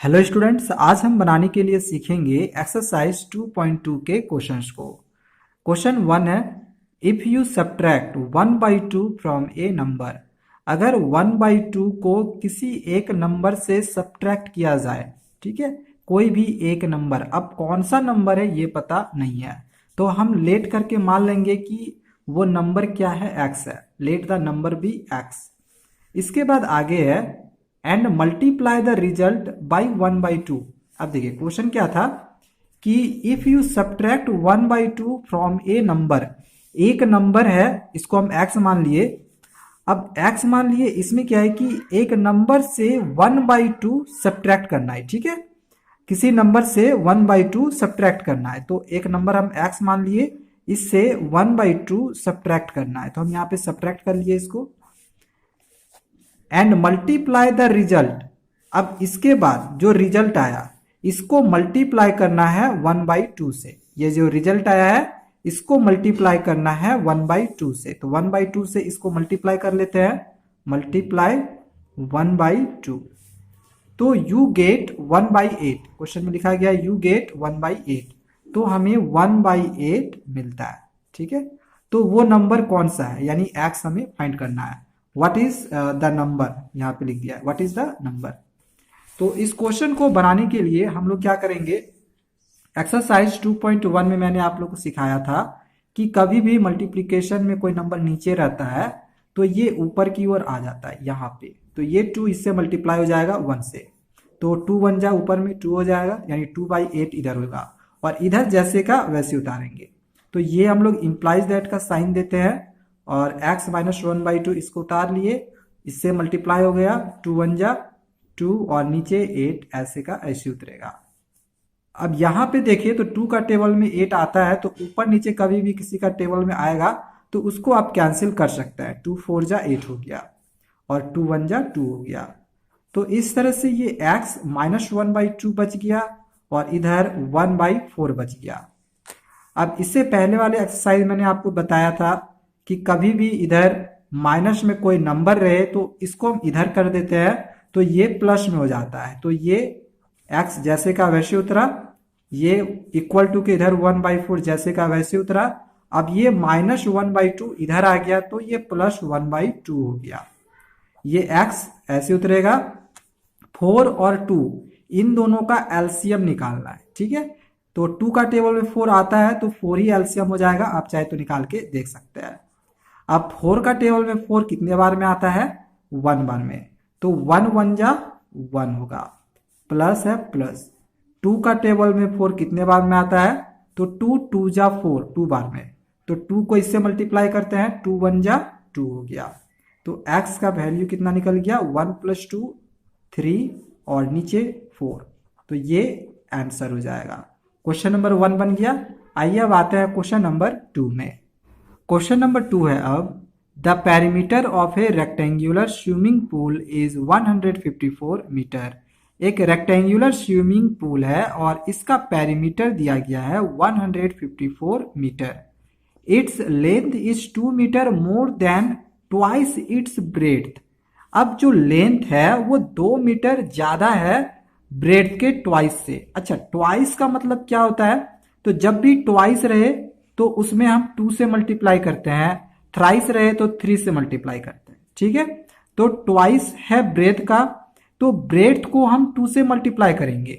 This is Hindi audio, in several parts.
हेलो स्टूडेंट्स, आज हम बनाने के लिए सीखेंगे एक्सरसाइज 2.2 के क्वेश्चंस को। क्वेश्चन 1 है, if you subtract 1/2 from a number. अगर 1/2 को किसी एक नंबर से सब्ट्रैक्ट किया जाए, ठीक है, कोई भी एक नंबर। अब कौन सा नंबर है ये पता नहीं है, तो हम लेट करके मान लेंगे कि वो नंबर क्या है, एक्स है। Let the number be x. इसके बाद आगे है, and multiply the result by 1/2। अब देखिए क्वेश्चन क्या था कि if you subtract 1/2 from a number. एक नंबर है, इसको हम एक्स मान लिए। अब एक्स मान लिए, इसमें क्या है कि एक नंबर से 1/2 सब्ट्रैक्ट करना है, ठीक है। किसी नंबर से 1/2 सब्ट्रैक्ट करना है, तो एक नंबर हम एक्स मान लिए, इससे 1/2 सब्ट्रैक्ट करना है, तो हम यहाँ पे सब्ट्रैक्ट कर लिए इसको। And multiply the result. अब इसके बाद जो रिजल्ट आया इसको मल्टीप्लाई करना है 1/2 से। ये जो रिजल्ट आया है इसको मल्टीप्लाई करना है 1/2 से, तो 1/2 से इसको मल्टीप्लाई कर लेते हैं। मल्टीप्लाई 1/2, तो यू गेट 1/8। क्वेश्चन में लिखा गया यू गेट 1/8, तो हमें 1/8 मिलता है, ठीक है। तो वो नंबर कौन सा है, यानी एक्स हमें फाइंड करना है। व्हाट इज द नंबर, यहाँ पे लिख दिया है व्हाट इज द नंबर। तो इस क्वेश्चन को बनाने के लिए हम लोग क्या करेंगे, एक्सरसाइज 2.1 में मैंने आप लोग को सिखाया था कि कभी भी मल्टीप्लीकेशन में कोई नंबर नीचे रहता है तो ये ऊपर की ओर आ जाता है यहाँ पे। तो ये 2 इससे मल्टीप्लाई हो जाएगा 1 से, तो 2 1 जा ऊपर में 2 हो जाएगा, यानी 2/8 इधर होगा, और इधर जैसे का वैसे उतारेंगे। तो ये हम लोग इम्प्लाइज दैट का साइन देते हैं, और x माइनस 1/2 इसको उतार लिए, इससे मल्टीप्लाई हो गया, 2 1 जा 2 और नीचे 8 ऐसे का ऐसे उतरेगा। अब यहाँ पे देखिए तो 2 का टेबल में 8 आता है, तो ऊपर नीचे कभी भी किसी का टेबल में आएगा तो उसको आप कैंसिल कर सकते हैं। 2 4 जा 8 हो गया, और 2 1 जा 2 हो गया। तो इस तरह से ये x माइनस 1/2 बच गया, और इधर 1/4 बच गया। अब इससे पहले वाले एक्सरसाइज मैंने आपको बताया था कि कभी भी इधर माइनस में कोई नंबर रहे तो इसको हम इधर कर देते हैं, तो ये प्लस में हो जाता है। तो ये x जैसे का वैसे उतरा, ये इक्वल टू के इधर 1/4 जैसे का वैसे उतरा। अब ये माइनस 1/2 इधर आ गया, तो ये प्लस 1/2 हो गया। ये x ऐसे उतरेगा। 4 और 2 इन दोनों का एलसीएम निकालना है, ठीक है। तो 2 का टेबल में 4 आता है, तो 4 ही एलसीएम हो जाएगा, आप चाहे तो निकाल के देख सकते हैं। अब 4 का टेबल में 4 कितने बार में आता है, 1 बार में, तो 1 1 जा 1 होगा, प्लस है प्लस। 2 का टेबल में 4 कितने बार में आता है, तो 2 2 जा 4 2 बार में, तो 2 को इससे मल्टीप्लाई करते हैं, 2 1 जा 2 हो गया। तो x का वैल्यू कितना निकल गया, 1 + 2 3 और नीचे 4, तो ये आंसर हो जाएगा। क्वेश्चन नंबर 1 बन गया। आइए अब आते हैं क्वेश्चन नंबर 2 में। क्वेश्चन नंबर 2 है, अब the perimeter of a rectangular swimming pool is 154 metre. एक रेक्टेंगुलर स्विमिंग पूल है और इसका पेरीमीटर दिया गया है 154 metre. Its length is 2 metre more than twice its breadth. अब जो लेंथ है वो 2 मीटर ज्यादा है ब्रेड्थ के ट्वाइस से। अच्छा, ट्वाइस का मतलब क्या होता है, तो जब भी ट्वाइस रहे तो उसमें हम 2 से मल्टीप्लाई करते हैं, थ्राइस रहे तो 3 से मल्टीप्लाई करते हैं, ठीक है। तो ट्वाइस है ब्रेथ का, तो ब्रेथ को हम 2 से मल्टीप्लाई करेंगे,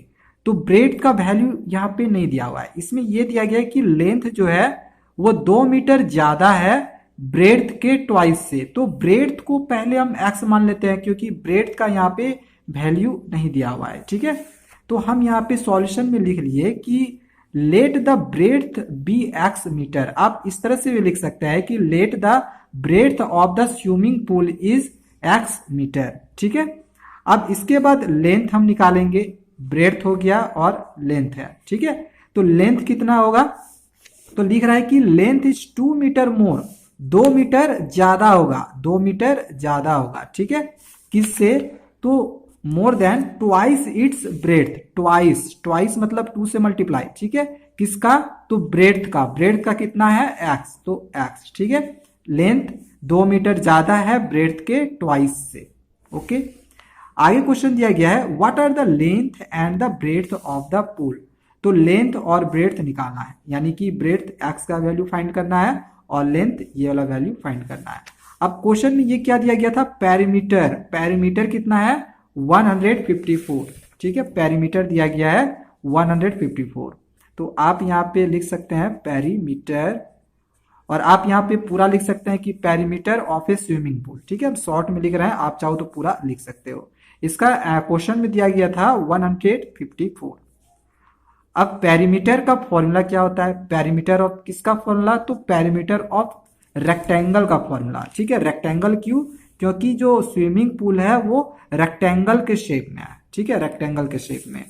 तो ब्रेथ का वैल्यू यहाँ पे नहीं दिया हुआ है। इसमें यह दिया गया है कि लेंथ जो है वो 2 मीटर ज्यादा है ब्रेथ के ट्वाइस से। तो ब्रेथ को पहले हम x मान लेते हैं, क्योंकि ब्रेथ का यहाँ पे वैल्यू नहीं दिया हुआ है, ठीक है। तो हम यहाँ पे सॉल्यूशन में लिख लिए कि let the breadth be x metre. आप इस तरह से भी लिख सकते हैं कि let the breadth of the swimming pool is x metre, ठीक है। अब इसके बाद लेंथ हम निकालेंगे, ब्रेथ हो गया और लेंथ है, ठीक है। तो लेंथ कितना होगा, तो लिख रहा है कि length is 2 metre more, 2 metre ज्यादा होगा, 2 मीटर ज्यादा होगा, ठीक है। किससे, तो मोर than twice it's breath. Twice, twice मतलब 2 से मल्टीप्लाई, ठीक है। किसका, तो ब्रेथ का। ब्रेथ का कितना है, x, तो x, ठीक है। लेंथ 2 मीटर ज्यादा है ब्रेथ के ट्वाइस से, ओके। आगे क्वेश्चन दिया गया है what are the length and the breadth of the pool. तो लेंथ और ब्रेड्थ निकालना है, यानी कि ब्रेड्थ एक्स का वैल्यू फाइंड करना है और लेंथ ये वाला वैल्यू फाइंड करना है। अब क्वेश्चन में ये क्या दिया गया था, पेरीमीटर। पेरीमीटर कितना है 154, ठीक है, पेरीमीटर दिया गया है 154। तो आप यहाँ पे लिख सकते हैं पेरीमीटर, और आप यहाँ पे पूरा लिख सकते हैं कि perimeter of A swimming pool, ठीक है, हम शॉर्ट में लिख रहे हैं, आप चाहो तो पूरा लिख सकते हो। इसका क्वेश्चन में दिया गया था 154। अब पेरीमीटर का फॉर्मूला क्या होता है, पेरीमीटर ऑफ किसका फॉर्मूला, तो पेरीमीटर ऑफ रेक्टेंगल का फॉर्मूला, ठीक है। रेक्टेंगल क्यों, क्योंकि जो स्विमिंग पूल है वो रेक्टेंगल के शेप में है, ठीक है, रेक्टेंगल के शेप में।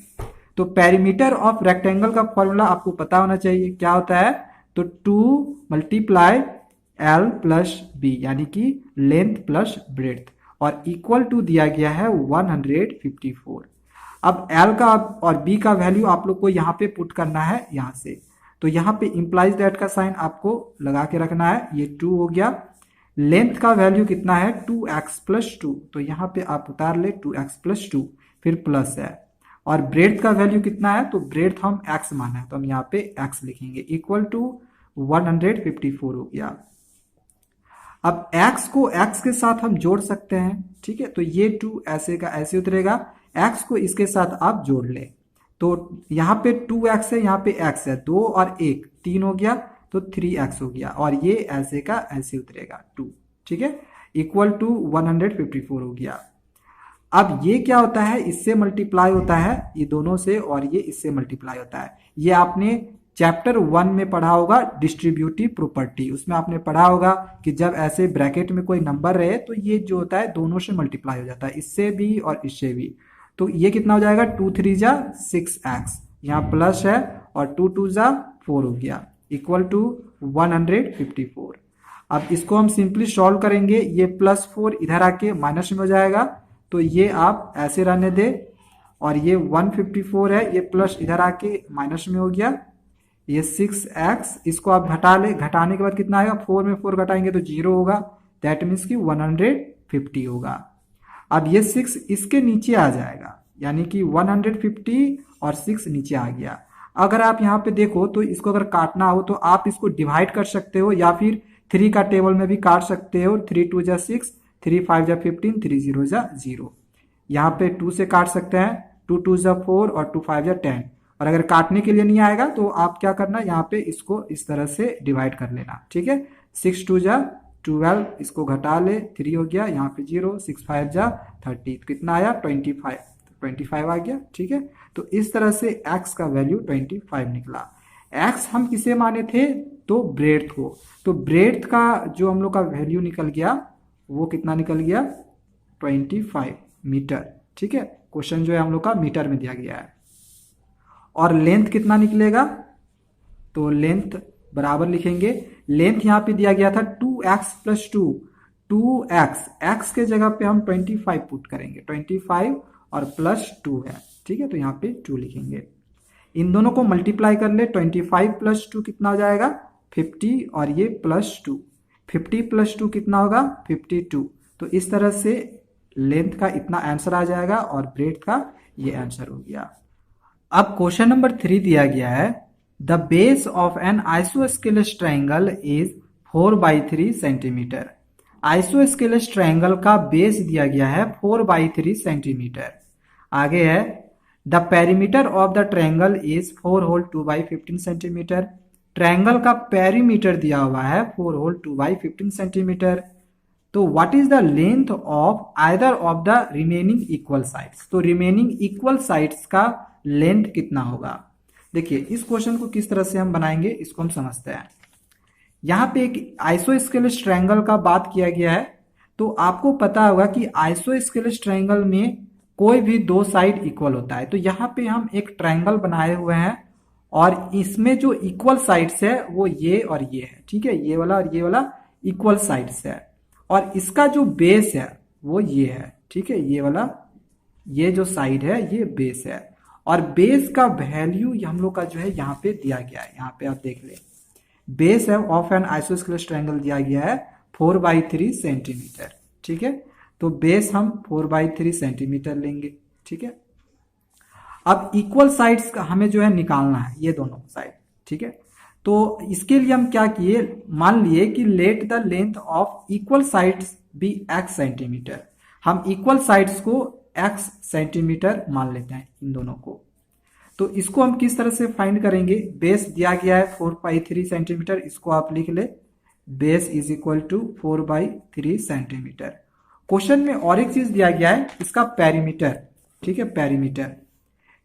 तो पेरीमीटर ऑफ रेक्टेंगल का फॉर्मूला आपको पता होना चाहिए, क्या होता है, तो 2 मल्टीप्लाई एल प्लस बी, यानी कि लेंथ प्लस ब्रेड्थ, और इक्वल टू दिया गया है 154। अब एल का और बी का वैल्यू आप लोग को यहाँ पे पुट करना है यहाँ से, तो यहाँ पे इंप्लाइज दैट का साइन आपको लगा के रखना है, ये 2 हो गया। लेंथ का वैल्यू कितना है 2x प्लस 2, तो यहाँ पे आप उतार ले 2x प्लस 2, फिर प्लस है। और ब्रेड्थ का वैल्यू कितना है, तो ब्रेड्थ हम x माना है, तो हम यहाँ पे x लिखेंगे, इक्वल टू 154 हो गया। अब x को x के साथ हम जोड़ सकते हैं, ठीक है, तो ये 2 ऐसे का ऐसे उतरेगा, x को इसके साथ आप जोड़ ले, तो यहाँ पे 2x है, यहाँ पे x है, 2 और 1 3 हो गया, तो 3x हो गया, और ये ऐसे का ऐसे उतरेगा 2, ठीक है, इक्वल टू 154 हो गया। अब ये क्या होता है, इससे मल्टीप्लाई होता है ये दोनों से, और ये इससे मल्टीप्लाई होता है। ये आपने चैप्टर 1 में पढ़ा होगा डिस्ट्रीब्यूटिव प्रॉपर्टी, उसमें आपने पढ़ा होगा कि जब ऐसे ब्रैकेट में कोई नंबर रहे तो ये जो होता है दोनों से मल्टीप्लाई हो जाता है, इससे भी और इससे भी। तो ये कितना हो जाएगा 2 3 जा 6x, यहाँ प्लस है, और 2 2 जा 4 हो गया, इक्वल टू 154। अब इसको हम सिंपली सॉल्व करेंगे, ये +4 इधर आके माइनस में हो जाएगा, तो ये आप ऐसे रहने दे, और ये 154 है, ये प्लस इधर आके माइनस में हो गया, ये 6x, इसको आप घटा ले, घटाने के बाद कितना आएगा, 4 में 4 घटाएंगे तो 0 होगा, दैट मीन्स कि 150 होगा। अब ये 6 इसके नीचे आ जाएगा, यानी कि 150 और 6 नीचे आ गया। अगर आप यहाँ पे देखो तो इसको अगर काटना हो तो आप इसको डिवाइड कर सकते हो, या फिर 3 का टेबल में भी काट सकते हो, 3 2 जा 6, 3 5 जा 15, 3 0 जा 0। यहाँ पे 2 से काट सकते हैं, 2 2 जा 4 और 2 5 जा 10। और अगर काटने के लिए नहीं आएगा तो आप क्या करना, यहाँ पे इसको इस तरह से डिवाइड कर लेना, ठीक है। 6 2 जा 12, इसको घटा ले, 3 हो गया, यहाँ पे 0, 6 5 जा 30, तो कितना आया 25 आ गया, ठीक है। तो इस तरह से x का वैल्यू 25 निकला। x हम किसे माने थे, तो ब्रेड्थ को, तो ब्रेड्थ का जो हम लोग का वैल्यू निकल गया वो कितना निकल गया 25 मीटर, ठीक है। क्वेश्चन जो है हम लोग का मीटर में दिया गया है। और लेंथ कितना निकलेगा, तो लेंथ बराबर लिखेंगे, लेंथ यहाँ पे दिया गया था 2x प्लस 2, 2x, x के जगह पे हम 25 पुट करेंगे, 25 और प्लस 2 है, ठीक है, तो यहाँ पे 2 लिखेंगे। इन दोनों को मल्टीप्लाई कर ले, 25 प्लस 2 कितना हो जाएगा 50, और ये प्लस 2, 50 प्लस 2 कितना होगा 52। तो इस तरह से लेंथ का इतना आंसर आ जाएगा, और ब्रेड्थ का ये आंसर हो गया। अब क्वेश्चन नंबर 3 दिया गया है, the base of an isosceles triangle is 4/3 centimetre. Isosceles triangle का बेस दिया गया है 4/3 सेंटीमीटर। आगे है the perimeter of the triangle is 4 whole 2/15 centimetre. Triangle का पेरीमीटर दिया हुआ है 4 होल 2/15 सेंटीमीटर। तो what is the length of either of the remaining equal sides. तो रिमेनिंग इक्वल साइड्स का लेंथ कितना होगा। देखिए इस क्वेश्चन को किस तरह से हम बनाएंगे, इसको हम समझते हैं। यहाँ पे एक आइसोस्केलेस ट्रायंगल का बात किया गया है, तो आपको पता होगा कि आइसोस्केलेस ट्रायंगल में कोई भी 2 साइड इक्वल होता है। तो यहाँ पे हम एक ट्रायंगल बनाए हुए हैं, और इसमें जो इक्वल साइड्स है वो ये और ये है, ठीक है, ये वाला और ये वाला इक्वल साइड्स है, और इसका जो बेस है वो ये है, ठीक है, ये वाला, ये जो साइड है ये बेस है, और बेस का वैल्यू हम लोग का जो है यहाँ पे दिया गया है। यहाँ पे आप देख ले, बेस है ऑफ एन आइसोस्केलेस ट्रायंगल दिया गया है 4/3 सेंटीमीटर, ठीक है। तो बेस हम 4/3 सेंटीमीटर लेंगे। ठीक है, अब इक्वल साइड्स का हमें जो है निकालना है, ये दोनों साइड। ठीक है, तो इसके लिए हम क्या किए, मान लिए कि let the length of equal sides be x centimetre. हम इक्वल साइड्स को x सेंटीमीटर मान लेते हैं इन दोनों को। तो इसको हम किस तरह से फाइंड करेंगे, बेस दिया गया है 4/3 सेंटीमीटर, इसको आप लिख ले, base is equal to 4/3 centimetre. Question में और एक चीज दिया गया है, इसका पेरीमीटर। ठीक है,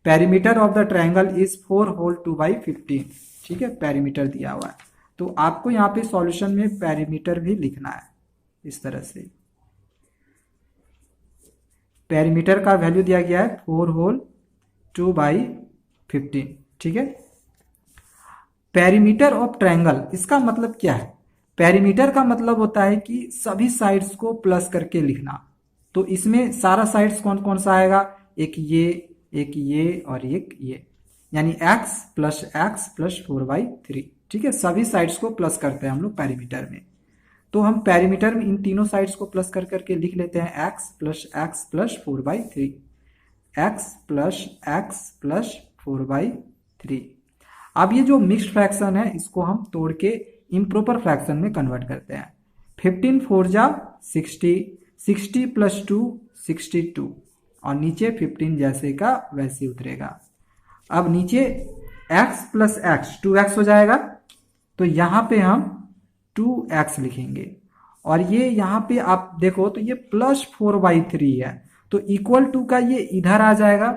perimeter of the triangle is 4 whole 2/15। ठीक है, पेरीमीटर दिया हुआ है, तो आपको यहाँ पे सॉल्यूशन में पेरीमीटर भी लिखना है इस तरह से। पेरीमीटर का वैल्यू दिया गया है 4 होल 2/15। ठीक है, पेरीमीटर ऑफ ट्रायंगल, इसका मतलब क्या है, पेरीमीटर का मतलब होता है कि सभी साइड्स को प्लस करके लिखना। तो इसमें सारा साइड्स कौन कौन सा आएगा, एक ये और एक ये, यानी x प्लस 4/3। ठीक है, सभी साइड्स को प्लस करते हैं हम लोग पेरीमीटर में। तो हम पेरीमीटर में इन तीनों साइड्स को प्लस कर करके लिख लेते हैं x प्लस 4/3, x प्लस 4/3। अब ये जो मिक्स्ड फ्रैक्शन है, इसको हम तोड़ के इम्प्रॉपर फ्रैक्शन में कन्वर्ट करते हैं। 15 4 जा 60, 60 प्लस 2 62, और नीचे 15 जैसे का वैसे उतरेगा। अब नीचे x प्लस x 2x हो जाएगा, तो यहाँ पे हम 2x लिखेंगे, और ये यहाँ पे आप देखो तो ये प्लस 4/3 है, तो इक्वल टू का ये इधर आ जाएगा,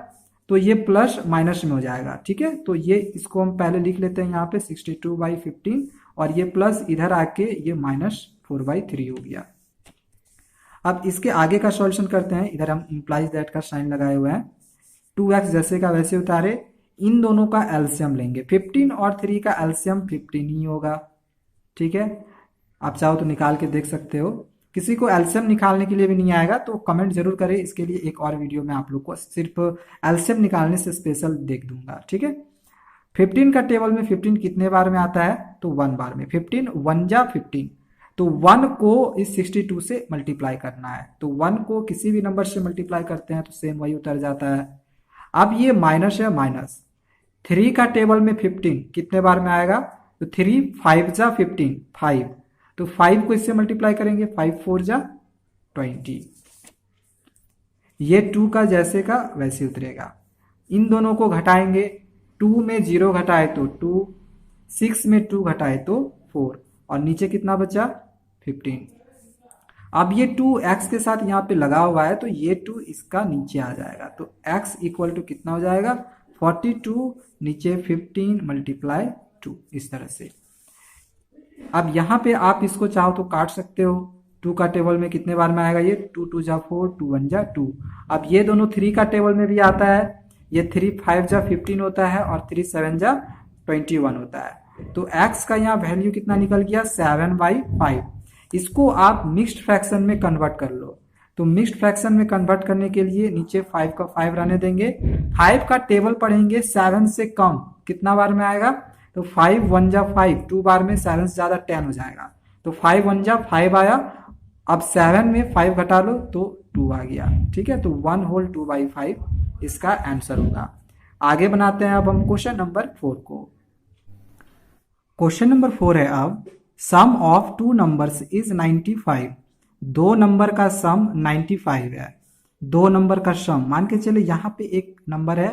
तो ये प्लस माइनस में हो जाएगा। ठीक है, तो ये इसको हम पहले लिख लेते हैं यहाँ पे 62/15, और ये प्लस इधर आके ये -4/3 हो गया। अब इसके आगे का सॉल्यूशन करते हैं, इधर हम इंप्लाइज दैट का साइन लगाए हुए हैं। 2x जैसे का वैसे उतारे, इन दोनों का एलसीएम लेंगे। 15 और 3 का एलसीएम 15 ही होगा। ठीक है, आप चाहो तो निकाल के देख सकते हो। किसी को एलसीएम निकालने के लिए भी नहीं आएगा तो कमेंट जरूर करें, इसके लिए एक और वीडियो में आप लोग को सिर्फ एलसीएम निकालने से स्पेशल देख दूंगा। ठीक है, 15 का टेबल में 15 कितने बार में आता है, तो 1 बार में। 15 1 जा 15, तो 1 को इस 62 से मल्टीप्लाई करना है, तो 1 को किसी भी नंबर से मल्टीप्लाई करते हैं तो सेम वही उतर जाता है। अब ये माइनस है, माइनस 3 का टेबल में 15 कितने बार में आएगा, तो 3 5 जा 15 5, तो 5 को इससे मल्टीप्लाई करेंगे, 5 4 जा 20, ये 2 का जैसे का वैसे उतरेगा। इन दोनों को घटाएंगे, 2 में 0 घटाए तो 2, 6 में 2 घटाए तो 4, और नीचे कितना बचा 15। अब ये 2 x के साथ यहाँ पे लगा हुआ है, तो ये 2 इसका नीचे आ जाएगा, तो x इक्वल टू कितना हो जाएगा 42, नीचे 15 मल्टीप्लाई 2, इस तरह से। अब यहाँ पे आप इसको चाहो तो काट सकते हो। 2 का टेबल में कितने बार में आएगा, ये 2 2 जा 4, 2 1 जा 2। अब ये दोनों 3 का टेबल में भी आता है, ये 3 5 जा 15 होता है, और 3 7 जा 21 होता है। तो x का यहाँ वैल्यू कितना निकल गया 7/5। इसको आप मिक्स्ड फ्रैक्शन में कन्वर्ट कर लो, तो मिक्स्ड फ्रैक्शन में कन्वर्ट करने के लिए नीचे 5 का 5 रहने देंगे, 5 का टेबल पढ़ेंगे 7 से कम कितना बार में आएगा, तो 5 1 जा 5, 2 बार में 7 से ज्यादा 10 हो जाएगा, तो 5 1 जा 5 आया। अब 7 में 5 घटा लो तो 2 आ गया। ठीक है, तो 1 होल 2/5 इसका आंसर होगा। आगे बनाते हैं अब हम क्वेश्चन नंबर 4 को। क्वेश्चन नंबर 4 है अब, सम ऑफ 2 नंबर्स इज 95। 2 नंबर का सम 95 है। 2 नंबर का सम, मान के चले यहाँ पे एक नंबर है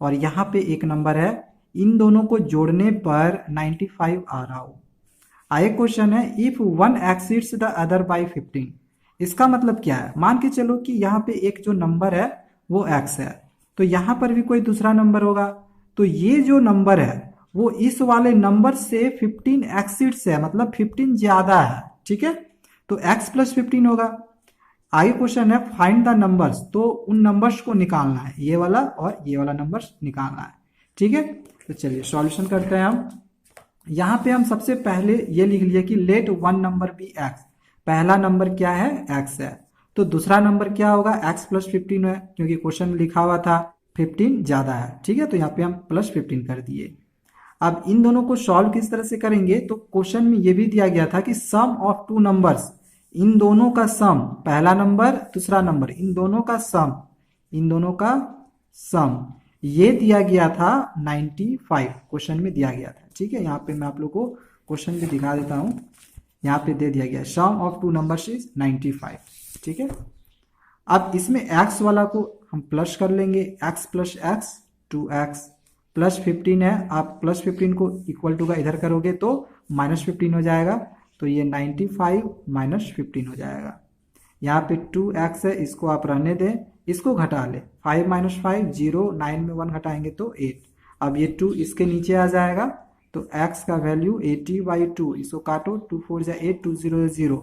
और यहाँ पे एक नंबर है, इन दोनों को जोड़ने पर 95 आ रहा हो। आगे क्वेश्चन है, if one exceeds the other by 15। इसका मतलब क्या है, मान के चलो कि यहाँ पे एक जो नंबर है वो x है, तो यहाँ पर भी कोई दूसरा नंबर होगा, तो ये जो नंबर है वो इस वाले नंबर से 15 एक्सीड्स है, मतलब 15 ज्यादा है। ठीक है, तो x प्लस 15 होगा। आगे क्वेश्चन है, फाइंड द नंबर्स, तो उन नंबर्स को निकालना है, ये वाला और ये वाला नंबर्स निकालना है। ठीक है, तो चलिए सॉल्यूशन करते हैं हम। यहाँ पे हम सबसे पहले ये लिख लिए कि let one number be x। पहला नंबर क्या है, x है, तो दूसरा नंबर क्या होगा, x प्लस 15 है, क्योंकि क्वेश्चन में लिखा हुआ था 15 ज्यादा है। ठीक है, तो यहाँ पे हम प्लस 15 कर दिए। अब इन दोनों को सॉल्व किस तरह से करेंगे, तो क्वेश्चन में ये भी दिया गया था कि सम ऑफ 2 नंबर्स इन दोनों का सम, पहला नंबर दूसरा नंबर, इन दोनों का सम, इन दोनों का सम ये दिया गया था 95, क्वेश्चन में दिया गया था। ठीक है, यहाँ पे मैं आप लोग को क्वेश्चन भी दिखा देता हूँ। यहाँ पे दे दिया गया सम ऑफ टू नंबर्स इज 95। ठीक है, अब इसमें x वाला को हम प्लस कर लेंगे, x plus x 2x plus 15 है, आप प्लस 15 को इक्वल टू का इधर करोगे तो माइनस 15 हो जाएगा, तो ये 95 माइनस 15 हो जाएगा। यहाँ पे 2x है, इसको आप रहने दें, इसको घटा ले, 5 माइनस 5 0, 9 में 1 घटाएंगे तो 8। अब ये 2 इसके नीचे आ जाएगा, तो x का वैल्यू 80/2, इसको काटो, 2 4 जा 8, 2 0 0,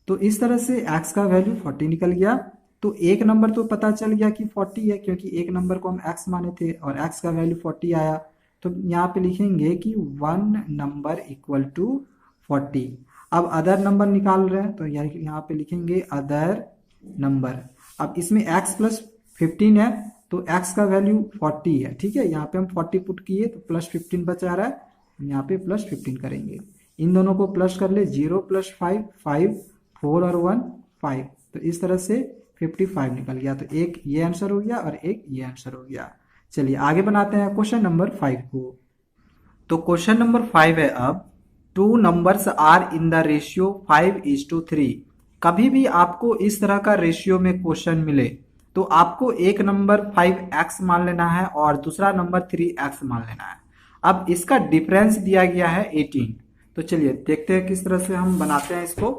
तो इस तरह से x का वैल्यू 40 निकल गया। तो एक नंबर तो पता चल गया कि 40 है, क्योंकि एक नंबर को हम x माने थे और x का वैल्यू 40 आया। तो यहाँ पे लिखेंगे कि 1 नंबर इक्वल टू 40। अब अदर नंबर निकाल रहे हैं, तो यहाँ पे लिखेंगे अदर नंबर। अब इसमें x प्लस 15 है, तो x का वैल्यू 40 है। ठीक है, यहाँ पे हम 40 पुट किए तो प्लस 15 बचा रहा है, यहाँ पे प्लस 15 करेंगे। इन दोनों को प्लस कर ले, 0 प्लस 5 5, 4 और 1 5, तो इस तरह से 55 निकल गया। तो एक ये आंसर हो गया और एक ये आंसर हो गया। चलिए आगे बनाते हैं क्वेश्चन नंबर 5 को। तो क्वेश्चन नंबर 5 है, अब two numbers are in the ratio 5:3। कभी भी आपको इस तरह का रेशियो में क्वेश्चन मिले तो आपको एक नंबर 5x मान लेना है और दूसरा नंबर 3x मान लेना है। अब इसका डिफरेंस दिया गया है 18। तो चलिए देखते हैं किस तरह से हम बनाते हैं इसको।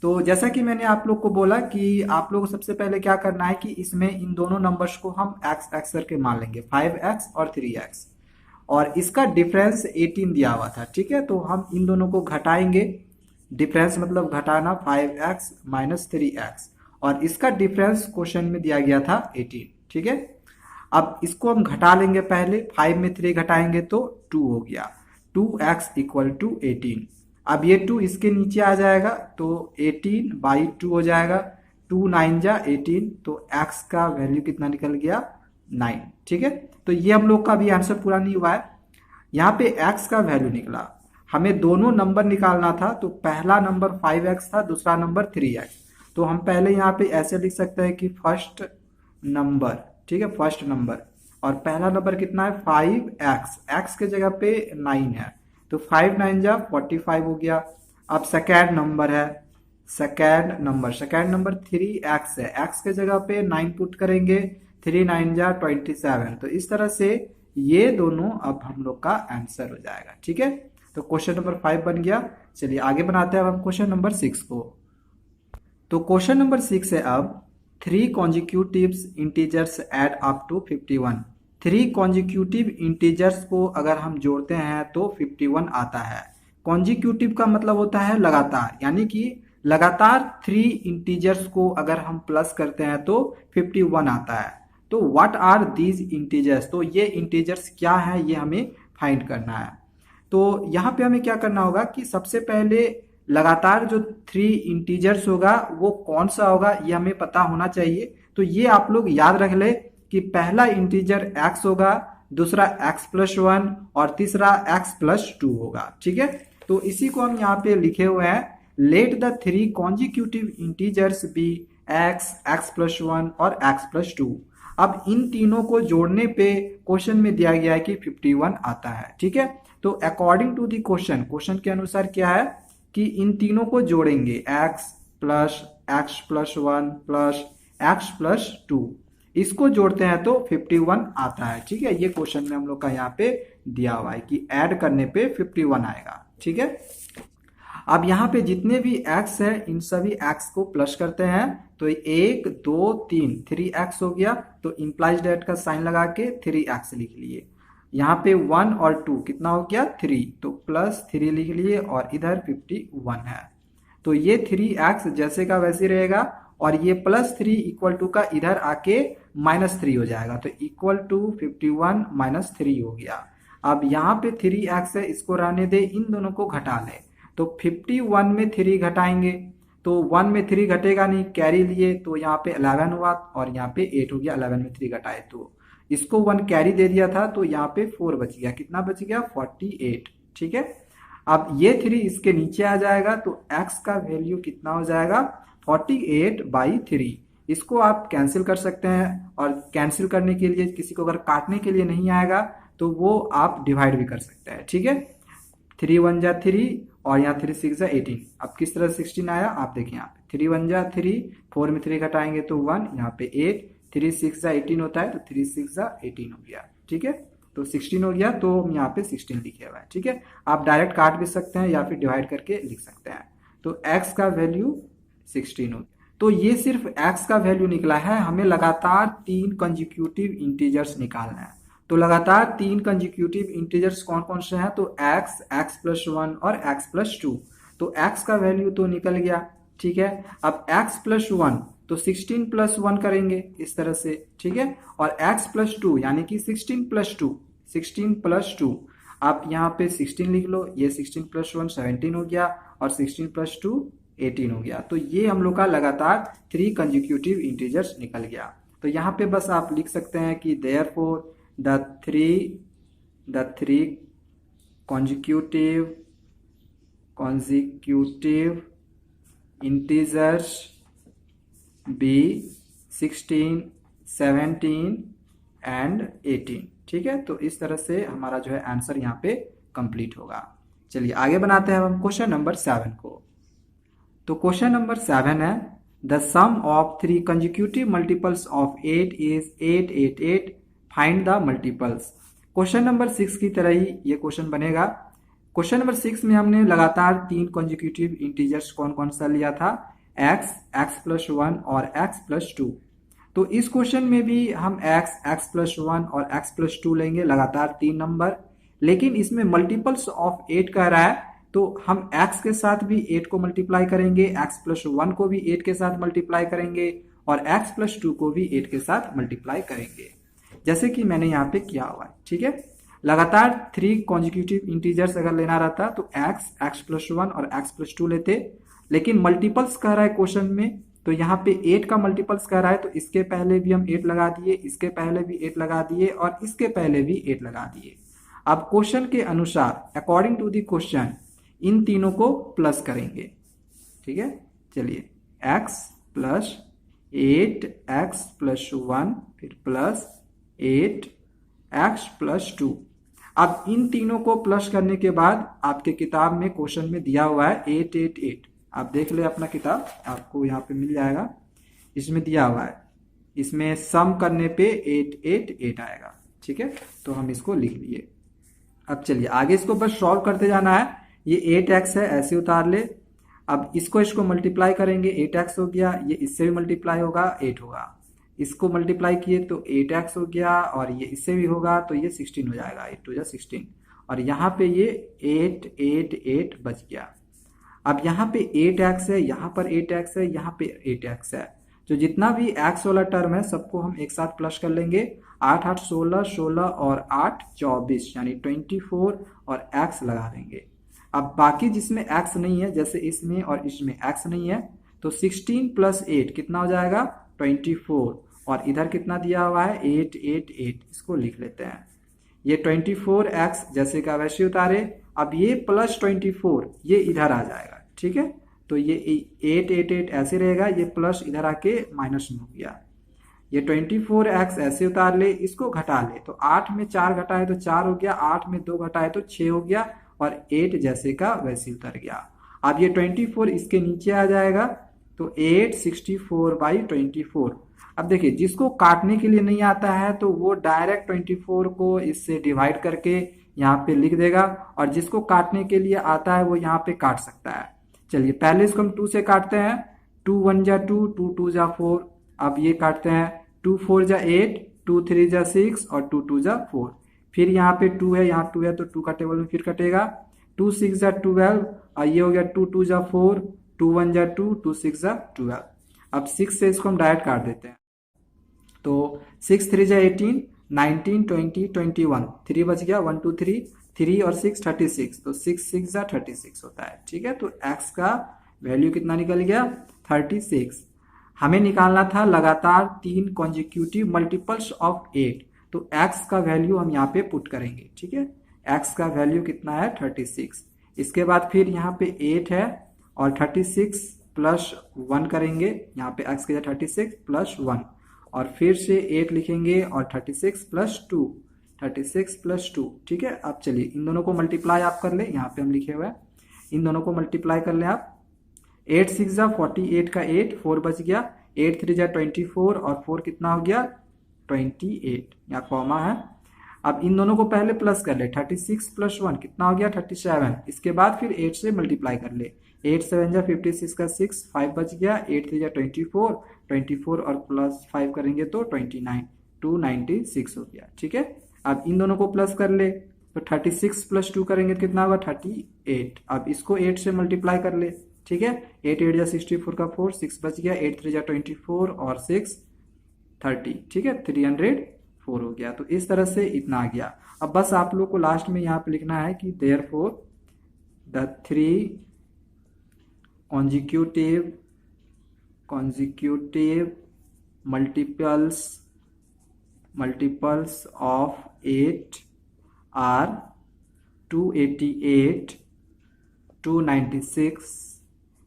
तो जैसा कि मैंने आप लोग को बोला कि आप लोग को सबसे पहले क्या करना है कि इसमें इन दोनों नंबर्स को हम x x करके मान लेंगे, 5x और 3x, और इसका डिफरेंस 18 दिया हुआ था। ठीक है, तो हम इन दोनों को घटाएंगे, डिफरेंस मतलब घटाना, 5x माइनस 3x, और इसका डिफरेंस क्वेश्चन में दिया गया था 18। ठीक है, अब इसको हम घटा लेंगे, पहले 5 में 3 घटाएंगे तो 2 हो गया, 2x इक्वल टू 18। अब ये 2 इसके नीचे आ जाएगा तो 18/2 हो जाएगा, 2 9 जा 18, तो x का वैल्यू कितना निकल गया 9। ठीक है, तो ये हम लोग का भी आंसर पूरा नहीं हुआ है। यहाँ पे x का वैल्यू निकला, हमें दोनों नंबर निकालना था, तो पहला नंबर 5x था, दूसरा नंबर 3x। तो हम पहले यहाँ पे ऐसे लिख सकते हैं कि फर्स्ट नंबर, ठीक है, फर्स्ट नंबर, और पहला नंबर कितना है 5x, x के जगह पे 9 है, तो 5 9 जा 45 हो गया। अब सेकेंड नंबर है, सेकेंड नंबर 3x है, x के जगह पे 9 पुट करेंगे, 3 9 जा 27। तो इस तरह से ये दोनों अब हम लोग का आंसर हो जाएगा। ठीक है, तो क्वेश्चन नंबर 5 बन गया। चलिए आगे बनाते हैं अब हम क्वेश्चन नंबर 6 को। तो क्वेश्चन नंबर 6 है, अब 3 consecutives integers add up to 51। 3 consecutive integers को अगर हम जोड़ते हैं तो 51 आता है। कॉन्जिक्यूटिव का मतलब होता है लगातार, यानी कि लगातार 3 इंटीजर्स को अगर हम प्लस करते हैं तो 51 आता है। तो व्हाट आर दीज इंटीजर्स, तो ये इंटीजर्स क्या है ये हमें फाइंड करना है। तो यहाँ पे हमें क्या करना होगा कि सबसे पहले लगातार जो 3 इंटीजर्स होगा वो कौन सा होगा ये हमें पता होना चाहिए। तो ये आप लोग याद रख ले कि पहला इंटीजर x होगा, दूसरा x प्लस 1 और तीसरा x प्लस 2 होगा। ठीक है, तो इसी को हम यहाँ पे लिखे हुए हैं, let the 3 consecutive integers be x, x plus 1 और x प्लस 2। अब इन तीनों को जोड़ने पे क्वेश्चन में दिया गया है कि 51 आता है। ठीक है, तो अकॉर्डिंग टू दी क्वेश्चन के अनुसार क्या है कि इन तीनों को जोड़ेंगे, x plus 1 plus x plus 2, इसको जोड़ते हैं तो 51 आता है। ठीक है, ये क्वेश्चन में हम लोग का यहाँ पे दिया हुआ है कि ऐड करने पे 51 आएगा। ठीक है, अब यहाँ पे जितने भी x है इन सभी x को प्लस करते हैं, तो 1 2 3 3x हो गया, तो इंप्लाइज डेट का साइन लगा के 3x लिख लिए। यहाँ पे 1 और 2 कितना हो गया 3, तो प्लस 3 लिख लिए, और इधर 51 है, तो ये 3x जैसे का वैसे रहेगा, और ये प्लस 3 इक्वल टू का इधर आके -3 हो जाएगा, तो इक्वल टू 51 -3 हो गया। अब यहाँ पे 3x है, इसको रहने दे, इन दोनों को घटा ले, तो 51 में 3 घटाएंगे तो 1 में 3 घटेगा नहीं, कैरी लिए, तो यहाँ पे 11 हुआ और यहाँ पे 8 हो गया, 11 में 3 घटाए तो इसको 1 कैरी दे दिया था, तो यहाँ पे 4 बच गया, कितना बच गया 48। ठीक है, अब ये 3 इसके नीचे आ जाएगा तो x का वैल्यू कितना हो जाएगा 48/3। इसको आप कैंसिल कर सकते हैं और कैंसिल करने के लिए किसी को अगर काटने के लिए नहीं आएगा तो वो आप डिवाइड भी कर सकते हैं। ठीक है, 3 1 जा 3 और यहाँ 3 6 जा 18। अब किस तरह 16 आया आप देखिए, यहाँ पे 3 1 जा 3, 4 में 3 घटाएंगे तो 1, यहाँ पे 8, 3 6 जा 18 होता है तो 3 6 जा 18 हो गया। ठीक है, तो 16 हो गया तो हम यहाँ पे 16 लिखे हुआ है। ठीक है, आप डायरेक्ट काट भी सकते हैं या फिर डिवाइड करके लिख सकते हैं। तो x का वैल्यू 16 हो गया। तो ये सिर्फ x का वैल्यू निकला है, हमें लगातार 3 कंजिक्यूटिव इंटीजर्स निकालना है। तो लगातार 3 कंजिक्यूटिव इंटीजर्स कौन कौन से हैं, तो x, x+1 और x+2। तो x का वैल्यू तो निकल गया। ठीक है, अब x+1 तो 16 + 1 करेंगे इस तरह से। ठीक है, और x+2 यानी कि 16+2 आप यहाँ पे 16 लिख लो, ये 16 + 1 17 हो गया और 16 + 2 18 हो गया। तो ये हम लोग का लगातार 3 कंजिक्यूटिव इंटीजर्स निकल गया। तो यहाँ पे बस आप लिख सकते हैं कि therefore the three consecutive integers be 16, 17 and 18। ठीक है, तो इस तरह से हमारा जो है आंसर यहाँ पे कंप्लीट होगा। चलिए आगे बनाते हैं हम क्वेश्चन नंबर 7 को। तो क्वेश्चन नंबर 7 है the sum of 3 consecutive multiples of 8 is 8 8 8, find the multiples. Question number 6 की तरह ही ये क्वेश्चन बनेगा। क्वेश्चन नंबर 6 में हमने लगातार 3 कंजिक्यूटिव इंटीजर्स कौन कौन सा लिया था, x, x+1 और x+2। तो इस क्वेश्चन में भी हम x, x+1 और x+2 लेंगे, लगातार 3 नंबर। लेकिन इसमें मल्टीपल्स ऑफ 8 कह रहा है तो हम x के साथ भी 8 को मल्टीप्लाई करेंगे, x+1 को भी 8 के साथ मल्टीप्लाई करेंगे और x+2 को भी 8 के साथ मल्टीप्लाई करेंगे, जैसे कि मैंने यहाँ पे किया हुआ है। ठीक है, लगातार 3 कॉन्जिक्यूटिव इंटीजर्स अगर लेना रहता तो x, x+1 और x+2 लेते। लेकिन मल्टीपल्स कह रहा है क्वेश्चन में, तो यहाँ पे 8 का मल्टीपल्स कह रहा है तो इसके पहले भी हम 8 लगा दिए, इसके पहले भी 8 लगा दिए और इसके पहले भी 8 लगा दिए। अब क्वेश्चन के अनुसार अकॉर्डिंग टू द क्वेश्चन इन तीनों को प्लस करेंगे। ठीक है, चलिए x + 8x+1 फिर प्लस 8x+2। अब इन तीनों को प्लस करने के बाद आपके किताब में क्वेश्चन में दिया हुआ है 8 8 8। आप देख ले अपना किताब, आपको यहाँ पे मिल जाएगा, इसमें दिया हुआ है, इसमें सम करने पे 8 8 8 आएगा। ठीक है, तो हम इसको लिख लिए। अब चलिए आगे इसको बस सॉल्व करते जाना है। ये 8x है, ऐसे उतार ले। अब इसको मल्टीप्लाई करेंगे, 8x हो गया, ये इससे भी मल्टीप्लाई होगा 8 होगा, इसको मल्टीप्लाई किए तो 8x हो गया और ये इससे भी होगा तो ये 16 हो जाएगा, 8 2 जा 16 और यहाँ पे ये 8 8 8 बच गया। अब यहाँ पे 8x है, यहाँ पर 8x है, यहाँ पे 8x है, तो जितना भी x वाला टर्म है सबको हम एक साथ प्लस कर लेंगे। 8 8 16 16 और 8 24 यानी 24 और x लगा देंगे। अब बाकी जिसमें x नहीं है, जैसे इसमें और इसमें x नहीं है, तो 16 + 8 कितना हो जाएगा 24 और इधर कितना दिया हुआ है 8 8 8, इसको लिख लेते हैं। ये 24x जैसे का वैसे उतारे। अब ये +24 ये इधर आ जाएगा। ठीक है, तो ये 8 8 8 ऐसे रहेगा, ये प्लस इधर आके माइनस में हो गया। ये 24x ऐसे उतार ले, इसको घटा ले तो 8 में 4 घटाए तो 4 हो गया, 8 में 2 घटाए तो 6 हो गया और 8 जैसे का वैसे उतर गया। अब ये 24 इसके नीचे आ जाएगा तो 8 64/24। अब देखिए जिसको काटने के लिए नहीं आता है तो वो डायरेक्ट 24 को इससे डिवाइड करके यहाँ पे लिख देगा और जिसको काटने के लिए आता है वो यहाँ पे काट सकता है। चलिए पहले इसको हम 2 से काटते हैं। 2 1 जा 2, 2 2 जा 4। अब ये काटते हैं 2 4 जा 8, 2 3 जा 6 और 2 2 जा 4। फिर यहाँ पे 2 है, यहाँ 2 है तो 2 का टेबल में फिर कटेगा। 2 6 जा 12 और ये हो गया 2 2 जा 4, 2 1 जा 2, 2 6 जा 12। अब 6 से इसको हम डायरेक्ट काट देते हैं तो 6 3 जा 18, 19 20 21, 3 बच गया 1 2 3, 3 और 6 36, तो 6 6 जा 36 होता है। ठीक है, तो x का वैल्यू कितना निकल गया 36। हमें निकालना था लगातार 3 कॉन्जिक्यूटिव मल्टीपल्स ऑफ 8, तो x का वैल्यू हम यहाँ पे पुट करेंगे। ठीक है, x का वैल्यू कितना है 36। इसके बाद फिर यहाँ पे 8 है और 36 प्लस 1 करेंगे, यहाँ पे x की जगह 36 प्लस 1 और फिर से 8 लिखेंगे और 36 प्लस 2, 36 प्लस 2। ठीक है, अब चलिए इन दोनों को मल्टीप्लाई आप कर ले, यहाँ पे हम लिखे हुए हैं, इन दोनों को मल्टीप्लाई कर ले आप। 8 6 जा 48 का 8, 4 बच गया, 8 3 जा 24 और 4 कितना हो गया 28, यहाँ कॉमा है। अब इन दोनों को पहले प्लस कर ले, 36 प्लस 1 कितना हो गया 37, इसके बाद फिर 8 से मल्टीप्लाई कर ले, 8 7 जा 56 का 6, 5 बच गया, 8 3 जा 24, 24 और प्लस 5 करेंगे तो 29, 296 हो गया। ठीक है, अब इन दोनों को प्लस कर ले, तो 36 प्लस 2 करेंगे तो कितना होगा 38। अब इसको 8 से मल्टीप्लाई कर ले। ठीक है, 8 8 जा 64 का 4, 6 बच गया, 8 3 जा 24 और 6 30। ठीक है, 304 हो गया। तो इस तरह से इतना आ गया। अब बस आप लोग को लास्ट में यहाँ पे लिखना है कि therefore the 3 consecutive multiples of 8 are 288, 296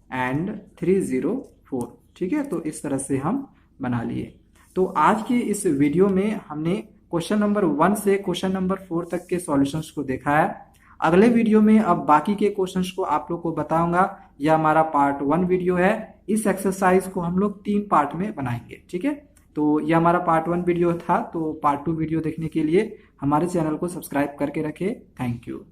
and 304। ठीक है, तो इस तरह से हम बना लिए। तो आज की इस वीडियो में हमने क्वेश्चन नंबर 1 से क्वेश्चन नंबर 4 तक के सॉल्यूशंस को देखा है। अगले वीडियो में अब बाकी के क्वेश्चंस को आप लोग को बताऊंगा। यह हमारा पार्ट 1 वीडियो है। इस एक्सरसाइज को हम लोग 3 पार्ट में बनाएंगे। ठीक है, तो यह हमारा पार्ट 1 वीडियो था। तो पार्ट 2 वीडियो देखने के लिए हमारे चैनल को सब्सक्राइब करके रखें। Thank you.